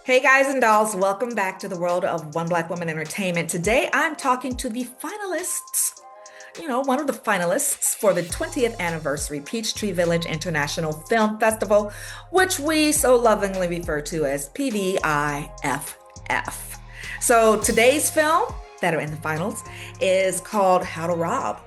Hey guys and dolls, welcome back to the world of One Black Woman Entertainment. Today I'm talking to the finalists, one of the finalists for the 20th anniversary Peachtree Village International Film Festival, which we so lovingly refer to as PVIFF. So today's film that are in the finals is called How to Rob.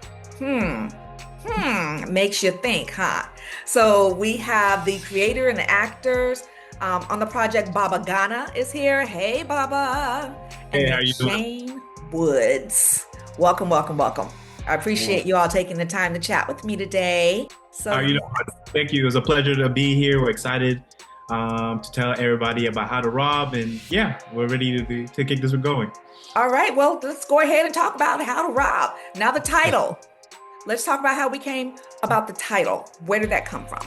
Makes you think, huh? So we have the creator and the actors. On the project, Gana is here. Hey, Baba. And Hey, how then you doing? Shane Woods. Welcome, welcome, welcome. I appreciate you all taking the time to chat with me today. How So, you doing? yes. Thank you. It was a pleasure to be here. We're excited to tell everybody about how to rob, and yeah, we're ready to kick this one going. All right, well, let's go ahead and talk about How to Rob. Now, the title. Let's talk about how we came about the title. Where did that come from?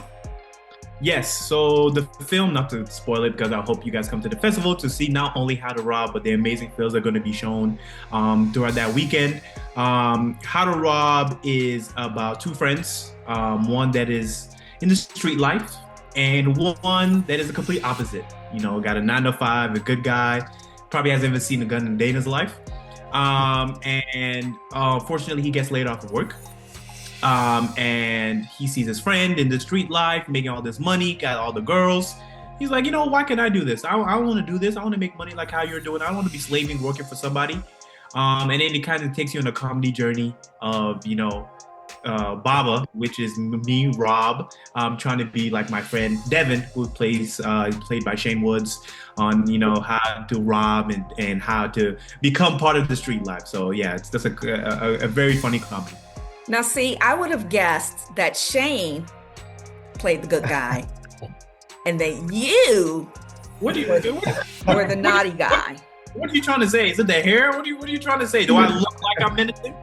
Yes, so the film, not to spoil it, because I hope you guys come to the festival to see not only how to rob, but the amazing films that are going to be shown throughout that weekend. How to Rob is about two friends, one that is in the street life, and one that is the complete opposite. You know, got a 9 to 5, a good guy, probably hasn't even seen a gun in a day in his life. And Fortunately, he gets laid off of work. And he sees his friend in the street life making all this money, got all the girls. He's like, why can't I do this? I want to do this. I want to make money like how you're doing. I don't want to be slaving, working for somebody. And then it kind of takes you on a comedy journey of, Baba, which is me, Rob, trying to be like my friend Devin, who played by Shane Woods, on how to rob and how to become part of the street life. So yeah, it's just a very funny comedy. Now, see, I would have guessed that Shane played the good guy and that you What do you? were, What, were the naughty guy. what are you trying to say? Is it the hair? What are you trying to say? Do I look like I'm menacing?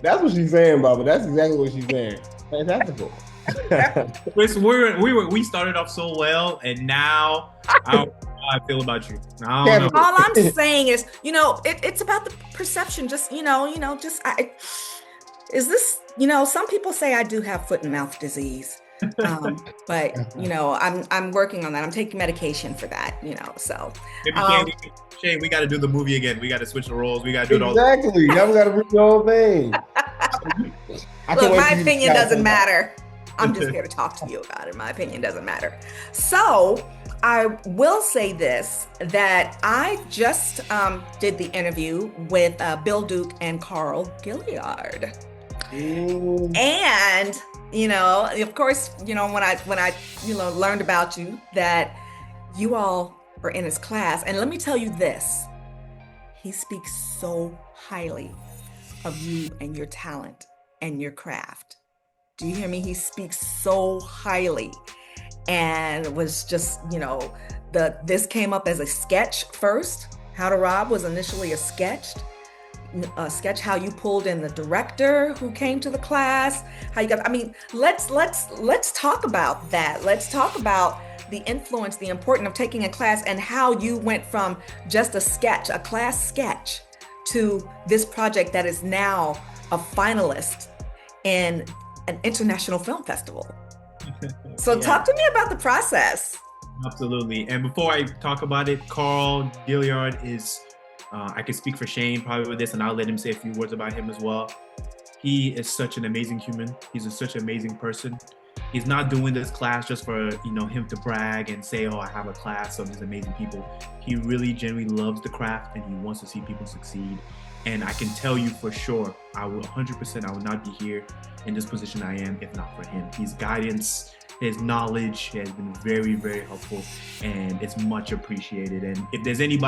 That's what she's saying, Baba. That's exactly what she's saying. Fantastical. Chris, we started off so well, and now I don't know how I feel about you. I don't know. All I'm saying is, it's about the perception. Just, is this, some people say I do have foot and mouth disease. But I'm working on that. I'm taking medication for that, so. If you can't, Shane, we got to do the movie again. We got to switch the roles. We got to do it all. Exactly. Now we got to read the whole thing. Look, my opinion doesn't matter. I'm just here to talk to you about it. My opinion doesn't matter. So I will say this, that I just did the interview with Bill Duke and Carl Gilliard. And, of course, when I learned about you, that you all are in his class. And let me tell you this, he speaks so highly of you and your talent and your craft. Do you hear me? He speaks so highly, and was just, this came up as a sketch first. How to Rob was initially a sketch how you pulled in the director who came to the class, how you got, let's talk about that. Let's talk about the influence, the importance of taking a class, and how you went from just a class sketch, to this project that is now a finalist in an international film festival. So Yeah. talk to me about the process. Absolutely. And before I talk about it, Carl Gilliard is, I can speak for Shane probably with this, and I'll let him say a few words about him as well. He is such an amazing human. He's such an amazing person. He's not doing this class just for, him to brag and say, oh, I have a class of these amazing people. He really genuinely loves the craft, and he wants to see people succeed. And I can tell you for sure, I would not be here in this position I am if not for him. His guidance, his knowledge has been very, very helpful, and it's much appreciated. And if there's any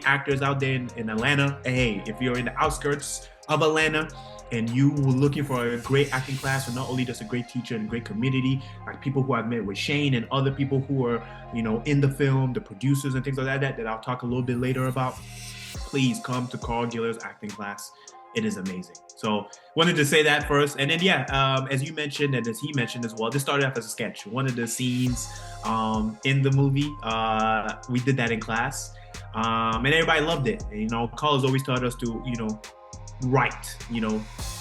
actors out there in Atlanta, hey, if you're in the outskirts of Atlanta and you were looking for a great acting class, or not only just a great teacher and a great community, like people who I've met with Shane and other people who are, in the film, the producers and things like that I'll talk a little bit later about, please come to Carl Gilliard's acting class. It is amazing. So wanted to say that first. And then, as you mentioned, and as he mentioned as well, this started off as a sketch. One of the scenes in the movie, we did that in class. And everybody loved it. And, Carl has always taught us to, write,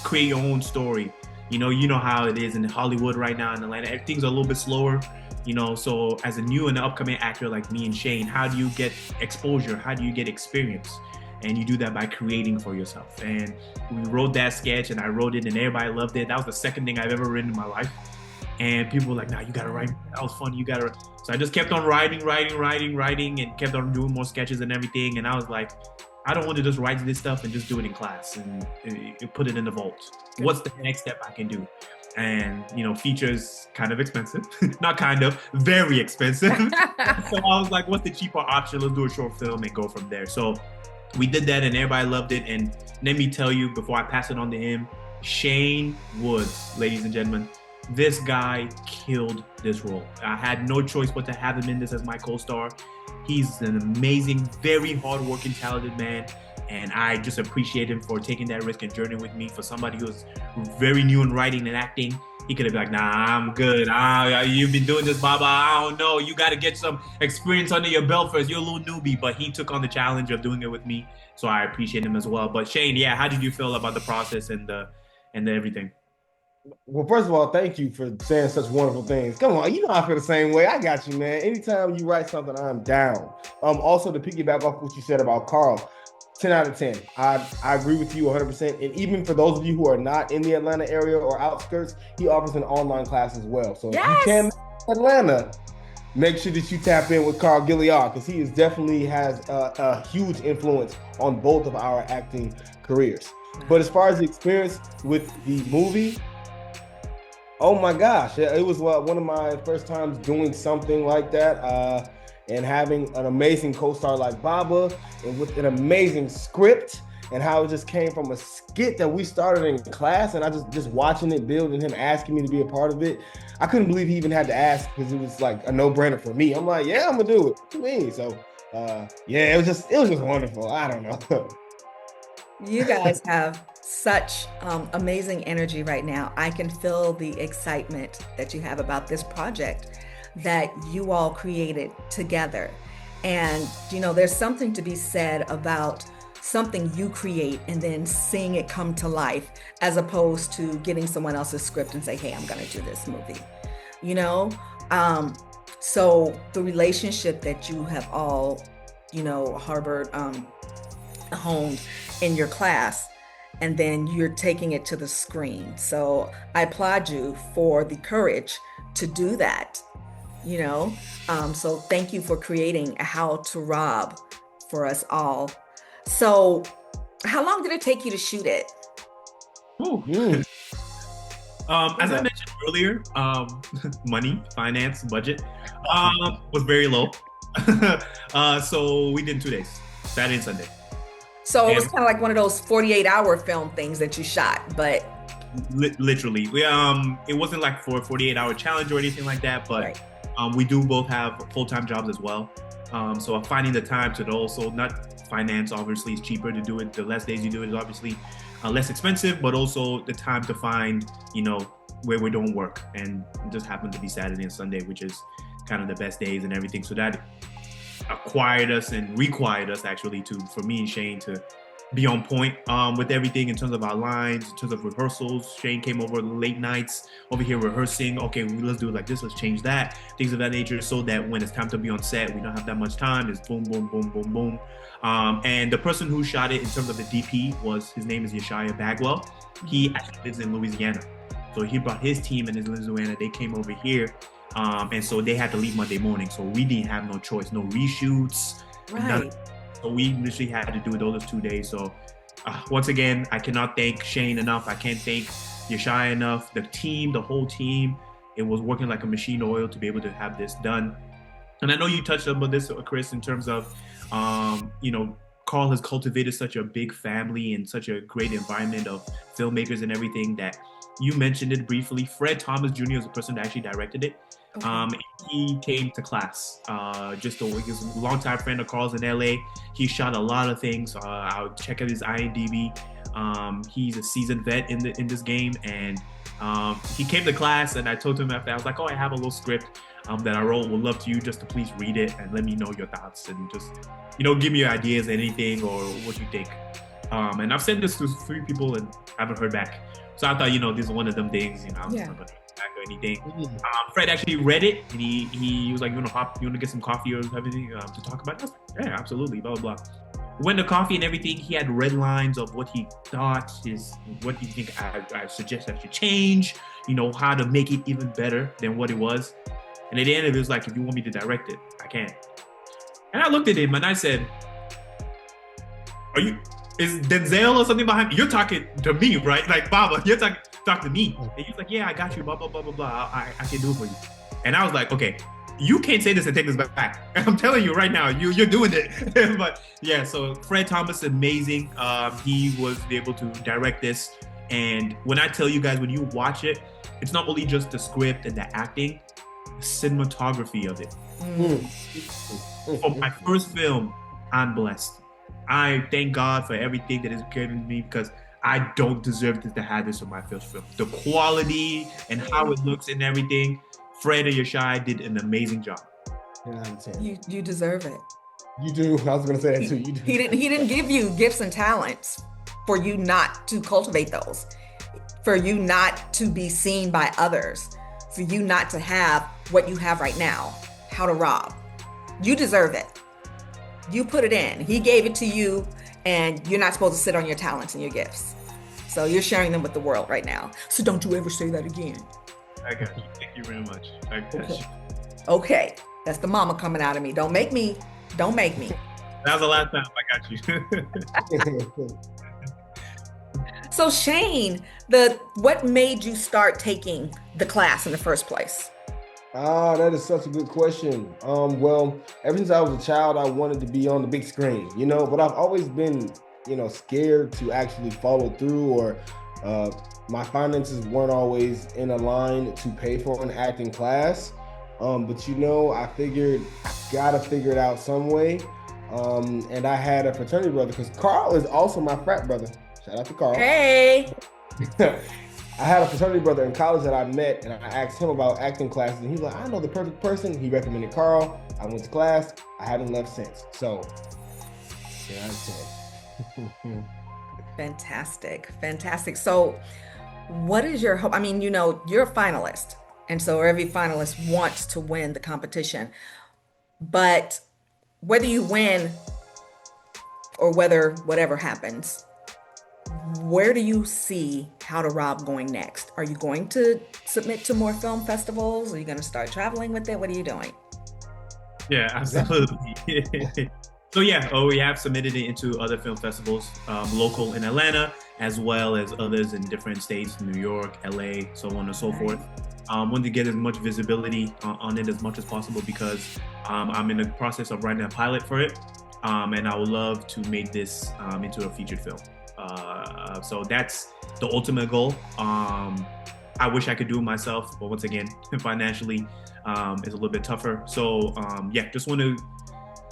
create your own story. You know how it is in Hollywood right now in Atlanta. Things are a little bit slower. So as a new and upcoming actor like me and Shane, how do you get exposure? How do you get experience? And you do that by creating for yourself. And we wrote that sketch, and I wrote it, and everybody loved it. That was the second thing I've ever written in my life. And people were like, "Nah, you gotta write. That was fun. You gotta." So I just kept on writing, and kept on doing more sketches and everything. And I was like, I don't want to just write this stuff and just do it in class and put it in the vault. What's the next step I can do? And features kind of expensive, not kind of, very expensive. So I was like, what's the cheaper option? Let's do a short film and go from there. So we did that, and everybody loved it. And let me tell you, before I pass it on to him, Shane Woods, ladies and gentlemen, this guy killed this role. I had no choice but to have him in this as my co-star. He's an amazing, very hardworking, talented man. And I just appreciate him for taking that risk and journey with me. For somebody who's very new in writing and acting, he could have been like, "Nah, I'm good. You've been doing this, Baba. I don't know. You got to get some experience under your belt first. You're a little newbie." But he took on the challenge of doing it with me. So I appreciate him as well. But Shane, yeah, how did you feel about the process and the everything? Well, first of all, thank you for saying such wonderful things. Come on, I feel the same way. I got you, man. Anytime you write something, I'm down. Also, to piggyback off what you said about Carl, 10 out of 10. I agree with you 100%. And even for those of you who are not in the Atlanta area or outskirts, he offers an online class as well. So Yes! if you can Atlanta, make sure that you tap in with Carl Gilliard, because he definitely has a huge influence on both of our acting careers. But as far as the experience with the movie, oh my gosh, it was one of my first times doing something like that, and having an amazing co-star like Baba, and with an amazing script, and how it just came from a skit that we started in class, and I just watching it build and him asking me to be a part of it. I couldn't believe he even had to ask, because it was like a no-brainer for me. I'm like, yeah, I'm gonna do it. What do you mean? So yeah, it was just wonderful. I don't know. You guys have such amazing energy right now. I can feel the excitement that you have about this project that you all created together. And, there's something to be said about something you create and then seeing it come to life, as opposed to getting someone else's script and say, "Hey, I'm going to do this movie." So the relationship that you have all, harbored, honed in your class, and then you're taking it to the screen. So I applaud you for the courage to do that, so thank you for creating a How to Rob for us all. So how long did it take you to shoot it? As I mentioned earlier, money, finance, budget was very low. So we did 2 days, Saturday and Sunday. So it was kind of like one of those 48-hour film things that you shot, but literally, it wasn't like for a 48-hour challenge or anything like that, but right. We do both have full-time jobs as well. So finding the time to also, not finance, obviously, is cheaper to do it. The less days you do it is obviously less expensive, but also the time to find, where we don't work. And it just happened to be Saturday and Sunday, which is kind of the best days and everything. So that acquired us and required us, actually, for me and Shane to be on point with everything in terms of our lines, in terms of rehearsals. Shane came over late nights over here rehearsing. Okay, let's do it like this, let's change that, things of that nature, so that when it's time to be on set, we don't have that much time. It's boom, boom, boom, boom, boom. And the person who shot it in terms of the DP his name is Yeshaya Bagwell. He actually lives in Louisiana. So he brought his team in Louisiana. They came over here. And so they had to leave Monday morning. So we didn't have no choice, no reshoots. Right. So we literally had to do those 2 days. So once again, I cannot thank Shane enough. I can't thank Yeshaya enough. The whole team, it was working like a machine oil to be able to have this done. And I know you touched on this, Khrys, in terms of, Carl has cultivated such a big family and such a great environment of filmmakers and everything, that you mentioned it briefly. Fred Thomas Jr. is the person that actually directed it. Okay. He came to class just a week. He's a longtime friend of Carl's in LA. He shot a lot of things. I'll check out his IMDb. He's a seasoned vet in this game, and he came to class, and I told him after, I was like, "Oh, I have a little script that I wrote. Would love you just to please read it and let me know your thoughts, and just give me your ideas, anything, or what you think." And I've sent this to 3 people and haven't heard back. So I thought, this is one of them things. Yeah. back or anything. Mhm. Fred actually read it, and he was like, you want to get some coffee or everything to talk about it? Yeah, absolutely, blah, blah, blah. When the coffee and everything, he had red lines of what he thought what do you think I suggest I should change, how to make it even better than what it was. And at the end of it, was like, if you want me to direct it, I can. And I looked at him and I said, is Denzel or something behind me? You're talking to me, right? Like, Baba, you're talking to me. And he's like, yeah, I got you, blah, blah, blah, blah, blah. I can do it for you. And I was like, okay, you can't say this and take this back. I'm telling you right now, you're doing it. But yeah, so Fred Thomas, amazing. He was able to direct this. And when I tell you guys, when you watch it, it's not only just the script and the acting, the cinematography of it. For my first film, I'm blessed. I thank God for everything that is given me, because I don't deserve to have this on my first film. The quality and how it looks and everything, Fred and Yashai did an amazing job. You deserve it. You do. I was going to say that too. You do. He didn't give you gifts and talents for you not to cultivate those, for you not to be seen by others, for you not to have what you have right now, How to Rob. You deserve it. You put it in. He gave it to you, and you're not supposed to sit on your talents and your gifts. So you're sharing them with the world right now. So don't you ever say that again. I got you. Thank you very much. I got you. Okay. That's the mama coming out of me. Don't make me. That was the last time. I got you. So Shane, what made you start taking the class in the first place? That is such a good question. Well, ever since I was a child, I wanted to be on the big screen, but I've always been, scared to actually follow through, or my finances weren't always in a line to pay for an acting class. But I figured I gotta figure it out some way. And I had a fraternity brother, because Carl is also my frat brother. Shout out to Carl. Hey. I had a fraternity brother in college that I met, and I asked him about acting classes, and he's like, I know the perfect person. He recommended Carl. I went to class. I haven't left since. So, yeah, Fantastic. So what is your hope? I mean, you're a finalist, and so every finalist wants to win the competition. But whether you win or whatever happens, where do you see How to Rob going next? Are you going to submit to more film festivals? Are you going to start traveling with it? What are you doing? Yeah, absolutely. So we have submitted it into other film festivals, local in Atlanta, as well as others in different states, New York, LA, so on and so forth. Want to get as much visibility on it as much as possible, because I'm in the process of writing a pilot for it, and I would love to make this into a featured film. So that's the ultimate goal. I wish I could do it myself, but once again, financially, it's a little bit tougher. So just want to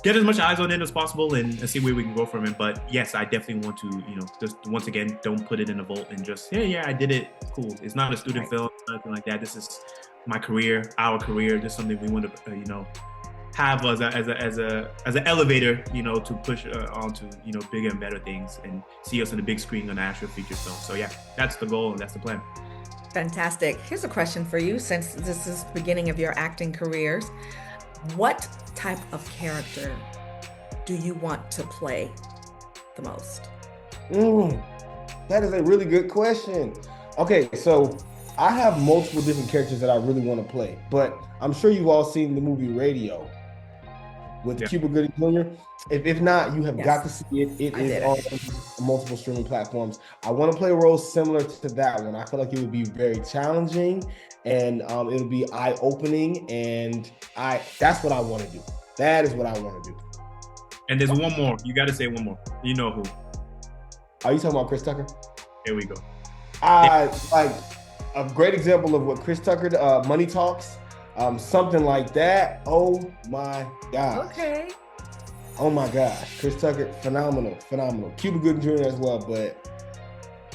get as much eyes on it as possible and see where we can go from it. But yes, I definitely want to, just once again, don't put it in a vault and just, I did it. Cool. It's not a student film, nothing like that. This is my career, our career. This is something we want to, have as an elevator, to push onto, bigger and better things, and see us on the big screen on the actual feature film. So that's the goal and that's the plan. Fantastic. Here's a question for you, since this is the beginning of your acting careers. What type of character do you want to play the most? That is a really good question. Okay, so I have multiple different characters that I really want to play, but I'm sure you've all seen the movie Radio with Cuba Gooding Jr. If not, you have got to see it. It is on multiple streaming platforms. I want to play a role similar to that one. I feel like it would be very challenging, and it'll be eye-opening, and that's what I want to do. That is what I want to do. And there's one more. You got to say one more. You know who? Are you talking about Khrys Tucker? Here we go. Like a great example of what Khrys Tucker, Money Talks, something like that. Oh my gosh. Okay. Oh my gosh. Khrys Tucker, phenomenal. Cuba Gooding Jr. as well, but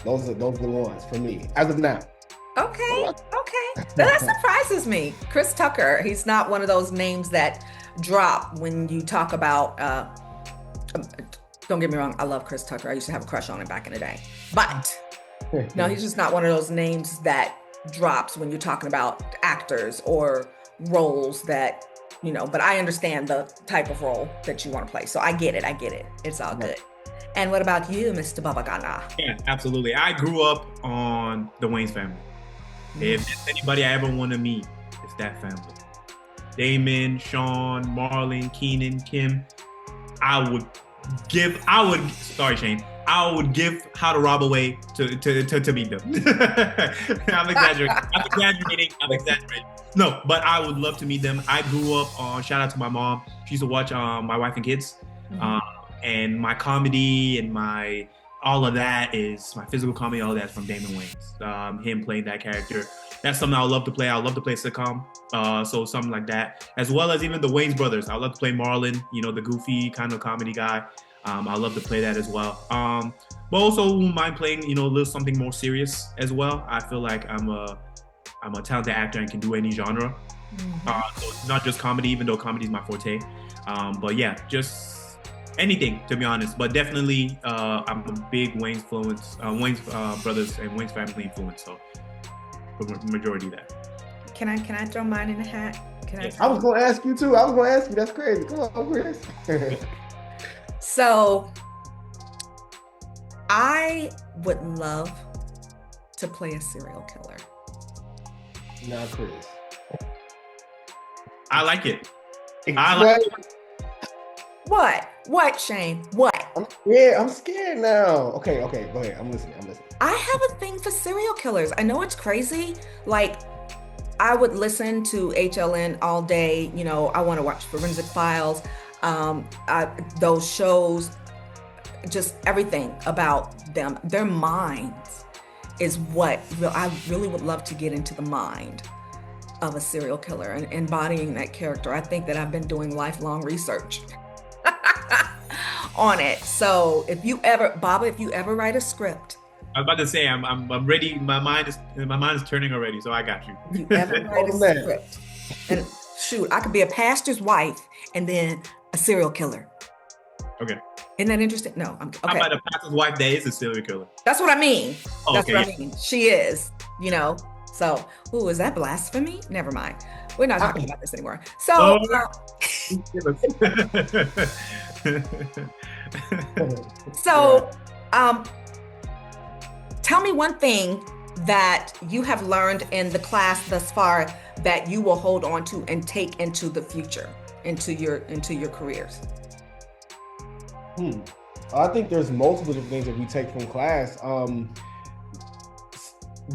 those are the ones for me as of now. Okay. That surprises me. Khrys Tucker, he's not one of those names that drop when you talk about, don't get me wrong, I love Khrys Tucker. I used to have a crush on him back in the day. But no, he's just not one of those names that drops when you're talking about actors or roles that, but I understand the type of role that you want to play. So I get it. It's all good. And what about you, Mr. Baba Gana? Yeah, absolutely. I grew up on the Wayans family. If there's anybody I ever want to meet, it's that family. Damon, Sean, Marlon, Keenan, Kim. I would give How to Rob Away to meet them. I'm exaggerating. No, but I would love to meet them. I grew up on, shout out to my mom. She used to watch My Wife and Kids. And my comedy and all of that is my physical comedy, all that's from Damon Wayans. Him playing that character. That's something I would love to play. I would love to play a sitcom. So something like that. As well as even the Wayans brothers. I would love to play Marlon, the goofy kind of comedy guy. I love to play that as well. But also wouldn't mind playing, a little something more serious as well. I feel like I'm a talented actor and can do any genre. So it's not just comedy, even though comedy is my forte. But yeah, just anything, to be honest. But definitely, I'm a big Wayans brothers and Wayans family influence. So the majority of that. Can I throw mine in the hat? I was going to ask you too. That's crazy. Come on, Khrys. So I would love to play a serial killer. Now, Khrys. I like it. What, Shane? What? I'm scared now. Okay, go ahead. I'm listening. I have a thing for serial killers. I know it's crazy. Like, I would listen to HLN all day. I want to watch Forensic Files, those shows, just everything about them. Their minds is what I really would love to get into the mind of a serial killer and embodying that character. I think that I've been doing lifelong research on it. So if you ever write a script, I was about to say I'm ready. My mind is turning already, so I got you. You ever write a script, and shoot, I could be a pastor's wife and then a serial killer. Okay. Isn't that interesting? No, I'm okay. How about a pastor's wife that is a serial killer? That's what I mean. Oh, That's what I mean. She is, So, is that blasphemy? Never mind. We're not talking about this anymore. So, tell me one thing that you have learned in the class thus far that you will hold on to and take into the future, into your careers. I think there's multiple different things that we take from class.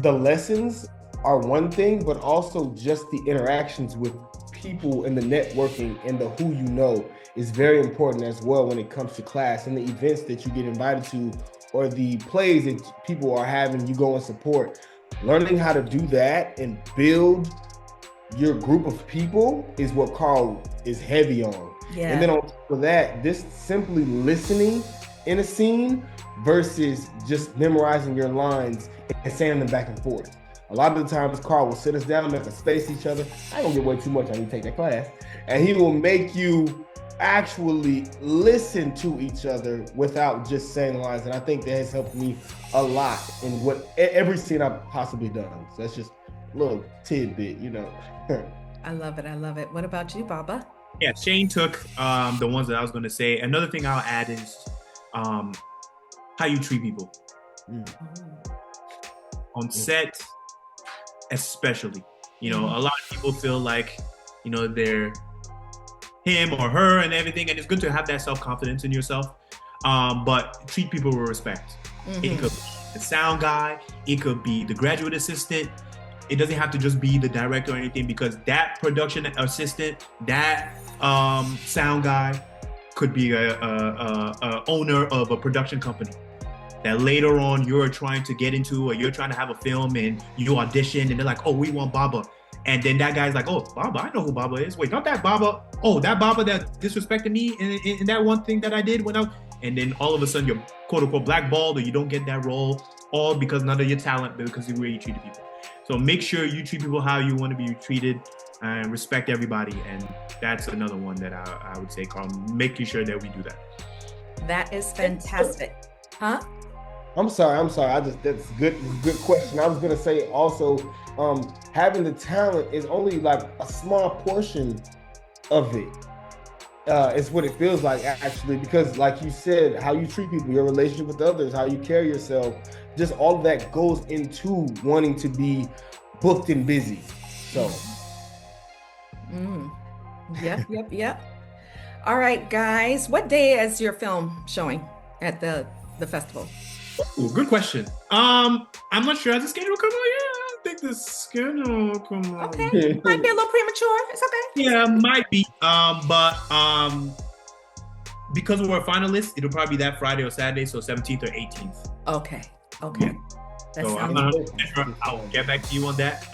The lessons are one thing, but also just the interactions with people and the networking and the who is very important as well when it comes to class, and the events that you get invited to or the plays that people are having you go and support. Learning how to do that and build your group of people is what Carl is heavy on. Yeah. And then on top of that, this simply listening in a scene versus just memorizing your lines and saying them back and forth. A lot of the times, Carl will sit us down, make us space each other. I don't get way too much. I need to take that class. And he will make you actually listen to each other without just saying lines. And I think that has helped me a lot in every scene I've possibly done. So that's just a little tidbit, I love it. What about you, Baba? Yeah, Shane took the ones that I was going to say. Another thing I'll add is how you treat people. On set, especially. A lot of people feel like, they're him or her and everything, and it's good to have that self-confidence in yourself. But treat people with respect. It could be the sound guy, it could be the graduate assistant. It doesn't have to just be the director or anything, because that production assistant, that sound guy could be a owner of a production company that later on you're trying to get into, or you're trying to have a film and you audition and they're like, oh, we want Baba. And then that guy's like, oh, Baba, I know who Baba is. Wait, not that Baba. Oh, that Baba that disrespected me in that one thing that I did when and then all of a sudden you're quote unquote blackballed, or you don't get that role, all because not of your talent, but because of the way you treated people. So make sure you treat people how you want to be treated and respect everybody. And that's another one that I would say, Carl, making sure that we do that. That is fantastic. Huh? I'm sorry. That's good. Good question. I was gonna say also, having the talent is only like a small portion of it. It's what it feels like actually, because like you said, how you treat people, your relationship with others, how you carry yourself, just all of that goes into wanting to be booked and busy. So, Yep. All right, guys. What day is your film showing at the festival? Ooh, good question. I'm not sure. Has the schedule come out yet? I don't think the schedule come out Okay, yet. might be a little premature. It's okay. Yeah, might be. But because we're a finalist, it'll probably be that Friday or Saturday, so 17th or 18th. Okay. Yeah. That So I'm sounds not good. sure. I'll get back to you on that.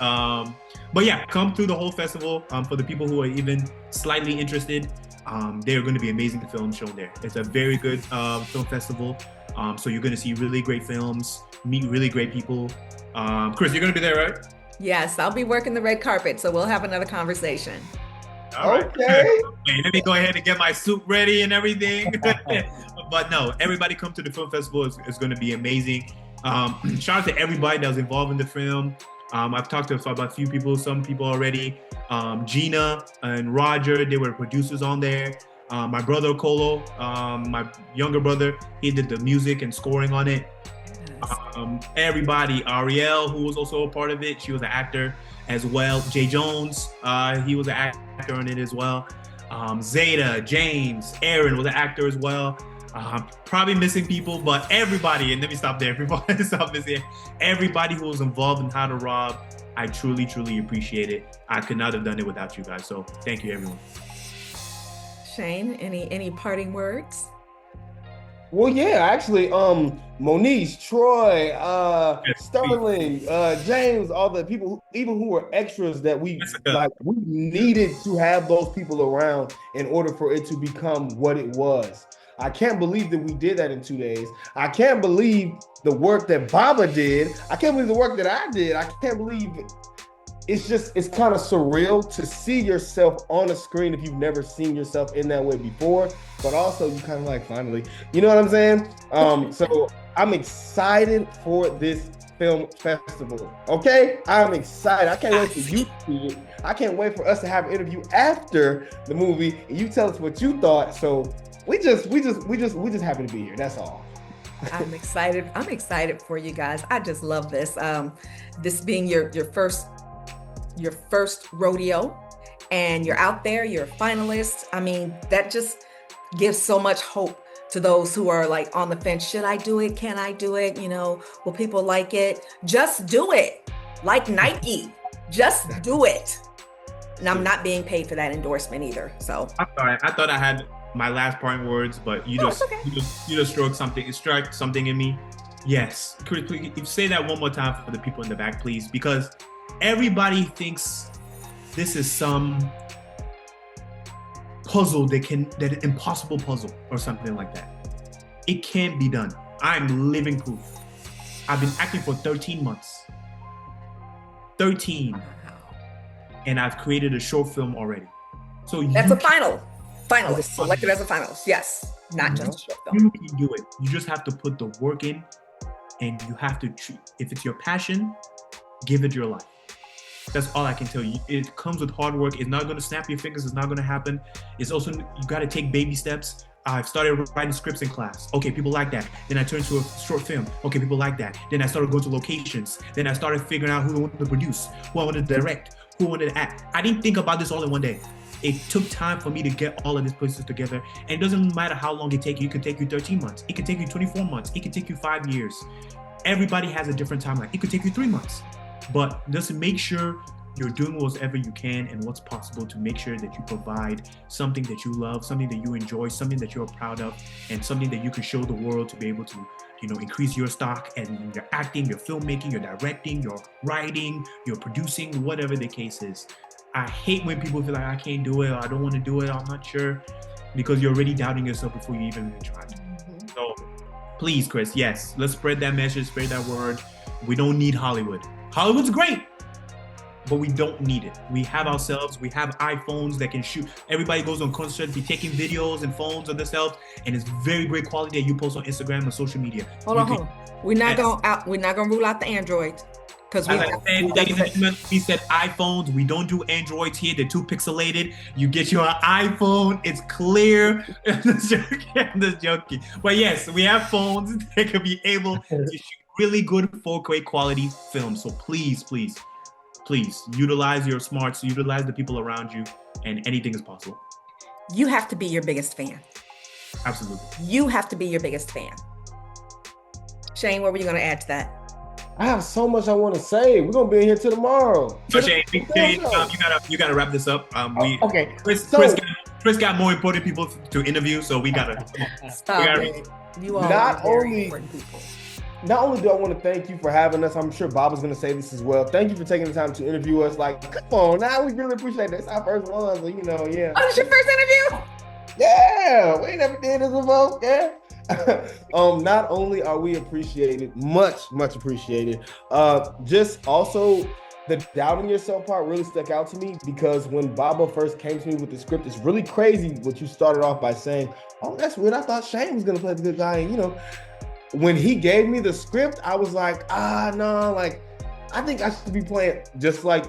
But yeah, come through the whole festival. For the people who are even slightly interested, there are going to be amazing films shown there. It's a very good film festival. So you're going to see really great films, meet really great people. Khrys, you're going to be there, right? Yes, I'll be working the red carpet, so we'll have another conversation. All right. okay. Okay, let me go ahead and get my suit ready and everything. But no, everybody come to the film festival. It's going to be amazing. Shout out to everybody that was involved in the film. I've talked to about a few people, some people already. Gina and Roger, they were producers on there. My brother Colo, my younger brother, he did the music and scoring on it. Everybody, Ariel, who was also a part of it, she was an actor as well. Jay Jones, he was an actor on it as well. Zeta, James, Aaron was an actor as well. Probably missing people, but everybody, and let me stop there. Everybody, stop missing. Everybody who was involved in How to Rob, I truly, truly appreciate it. I could not have done it without you guys. So thank you, everyone. Shane, any parting words? Well, yeah, actually, Monique, Troy, Sterling, James, all the people, even who were extras that we needed to have those people around in order for it to become what it was. I can't believe that we did that in 2 days. I can't believe the work that Baba did. I can't believe the work that I did. I can't believe it's kind of surreal to see yourself on a screen if you've never seen yourself in that way before, but also you kind of like finally, you know what I'm saying? So I'm excited for this film festival. Okay, I'm excited. I can't wait for you to see it. I can't wait for us to have an interview after the movie and you tell us what you thought. So we just happy to be here. That's all. I'm excited. I'm excited for you guys. I just love this. This being your first rodeo, and you're out there, you're a finalist. I mean, that just gives so much hope to those who are like on the fence. Should I do it? Can I do it? You know, will people like it? Just do it. Like Nike, just do it. And I'm not being paid for that endorsement either. So I'm sorry. I thought I had my last parting words, but you just struck something in me. Yes, Khrys, please say that one more time for the people in the back, please, because everybody thinks this is some puzzle that impossible puzzle or something like that. It can't be done. I'm living proof. I've been acting for 13 months. 13. And I've created a short film already. So that's a finalist. Selected as a finalist. Yes. Not just a short film. You can do it. You just have to put the work in, and you have to treat, if it's your passion, give it your life. That's all I can tell you. It comes with hard work. It's not going to snap your fingers. It's not going to happen. It's also, you got to take baby steps. I've started writing scripts in class. Okay, people like that. Then I turned to a short film. Okay, people like that. Then I started going to locations. Then I started figuring out who I wanted to produce, who I wanted to direct, who I wanted to act. I didn't think about this all in one day. It took time for me to get all of these places together. And it doesn't matter how long it takes you. It could take you 13 months. It could take you 24 months. It could take you 5 years. Everybody has a different timeline. It could take you 3 months. But just make sure you're doing whatever you can and what's possible to make sure that you provide something that you love, something that you enjoy, something that you're proud of, and something that you can show the world to be able to, increase your stock and your acting, your filmmaking, your directing, your writing, your producing, whatever the case is. I hate when people feel like I can't do it or I don't want to do it, I'm not sure, because you're already doubting yourself before you even tried. Mm-hmm. So please, Khrys, yes, let's spread that message, spread that word. We don't need Hollywood. Hollywood's great, but we don't need it. We have ourselves. We have iPhones that can shoot. Everybody goes on concerts, be taking videos and phones of themselves, and it's very great quality that you post on Instagram and social media. Hold on. We're not gonna rule out the Androids. Because as I said, ladies and gentlemen, we said iPhones. We don't do Androids here. They're too pixelated. You get your iPhone. It's clear. I'm just joking. But yes, we have phones that can be able to shoot really good 4K quality films. So please, please, please utilize your smarts, utilize the people around you, and anything is possible. You have to be your biggest fan. Absolutely. You have to be your biggest fan. Shane, what were you going to add to that? I have so much I want to say. We're gonna be in here till tomorrow. So Shane, you gotta wrap this up. Okay. Khrys got more important people to interview, so we gotta. You all not only do I want to thank you for having us. I'm sure Bob was gonna say this as well. Thank you for taking the time to interview us. Like, come on, now we really appreciate this. Our first one, so yeah. Oh, this your first interview? Yeah, we never did this before. Yeah. Not only are we appreciated, much appreciated, just also the doubting yourself part really stuck out to me, because when Baba first came to me with the script, it's really crazy what you started off by saying, oh, that's weird, I thought Shane was gonna play the good guy. And when he gave me the script, I was like, no, like I think I should be playing just like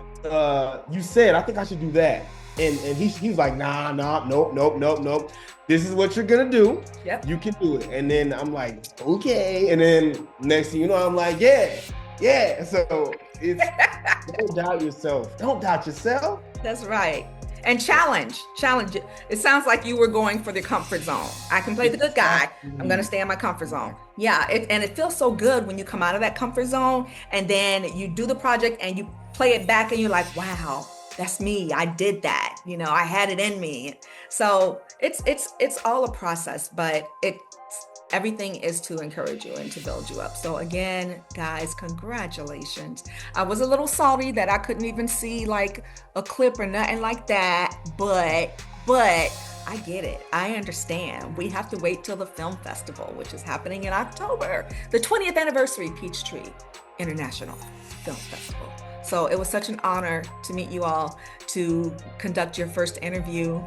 you said. I think I should do that. And he was like, nope. This is what you're gonna do. Yep. You can do it. And then I'm like, okay. And then next thing you know, I'm like, yeah. So it's don't doubt yourself. Don't doubt yourself. That's right. And challenge. It sounds like you were going for the comfort zone. I can play the good guy. I'm gonna stay in my comfort zone. Yeah. And it feels so good when you come out of that comfort zone and then you do the project and you play it back and you're like, wow. That's me. I did that. I had it in me. So it's all a process, but everything is to encourage you and to build you up. So again, guys, congratulations. I was a little salty that I couldn't even see like a clip or nothing like that, but I get it. I understand. We have to wait till the film festival, which is happening in October, the 20th anniversary Peachtree International Film Festival. So it was such an honor to meet you all, to conduct your first interview,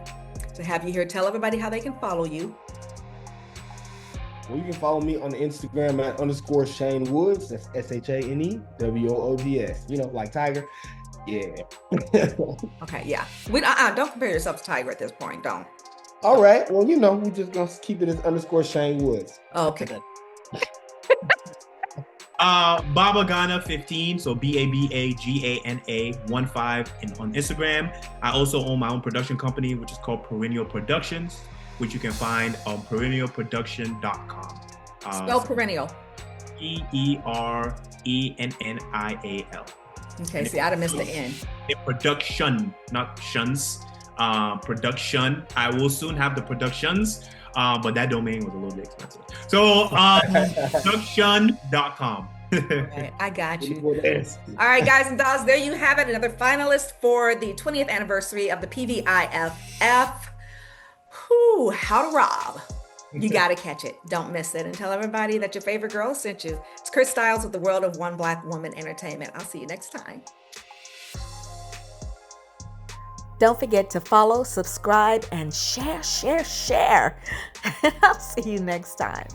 to have you here. Tell everybody how they can follow you. Well, you can follow me on Instagram at _Shane Woods. That's ShaneWoods. Like Tiger. Yeah. Okay, yeah. Don't compare yourself to Tiger at this point. Don't. All right. Well, we just gonna keep it as _Shane Woods. Okay. Baba Gana 15, so BABAGANA 15 on Instagram. I also own my own production company, which is called Perennial Productions, which you can find on perennialproduction.com. Spell perennial. PERENNIAL. Okay, see, I'd have missed the N. Production, not shuns. Production. I will soon have the productions. But that domain was a little bit expensive. So, production.com. Okay, I got you. All right, guys and dolls, there you have it. Another finalist for the 20th anniversary of the PVIFF. How to Rob. You got to catch it. Don't miss it. And tell everybody that your favorite girl sent you. It's Khrys Styles with the World of One Black Woman Entertainment. I'll see you next time. Don't forget to follow, subscribe, and share. And I'll see you next time.